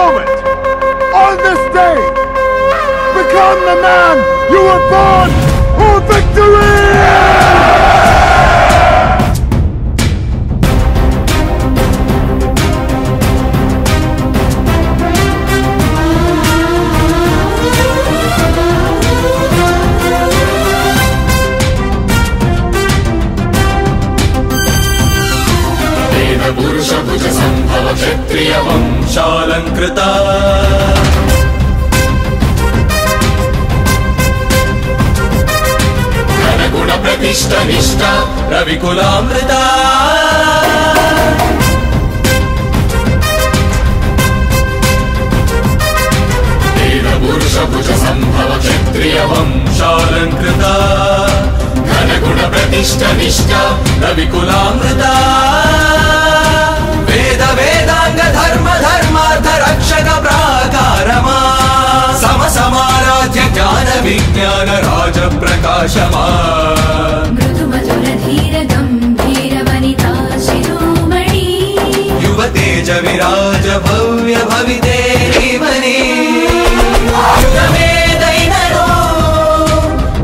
moment, on this day, become the man you were born for victory! पुरुष भुज संभव क्षत्रिय वंशालंकृता घनगुण प्रतिष्ठ निष्ठा रविकुलामृता देव पुरुष भुज संभव क्षत्रिय वंशालंकृता घनगुण प्रतिष्ठ निष्ठा रविकुलामृता वेद वेदांग धर्म धर्मार्थ रक्षक प्राकारमा सम समाराध्य ज्ञान विज्ञान राज प्रकाशमा मृदु मधुर धीर गंभीर वनिता शिरोमणि युव तेज विराज भव्य भविते धीमहि युगमे दैनरो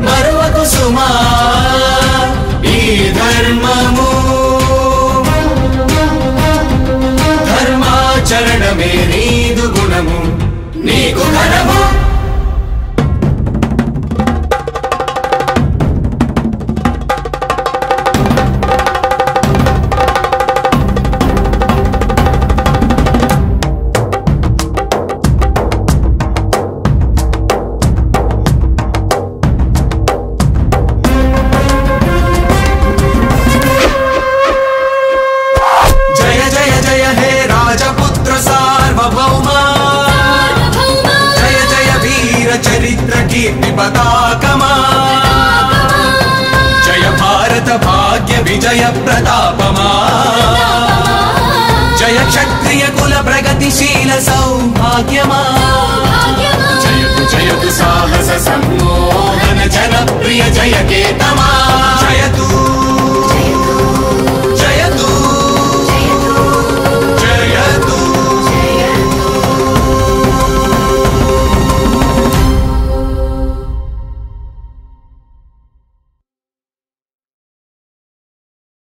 मरुव कुसुमा ई धर्ममु చరణమే నీదు గుణము నీకు ఘనము జయ జయ జయ హే రాజపుత్ర సార్వభౌమా జయ జయ వీర చరిత్ర కీర్తి పతాకమా జయ భారత భాగ్య విజయ ప్రతాపమా జయ క్షత్రియ కుల ప్రగతిశీల సౌభాగ్యమా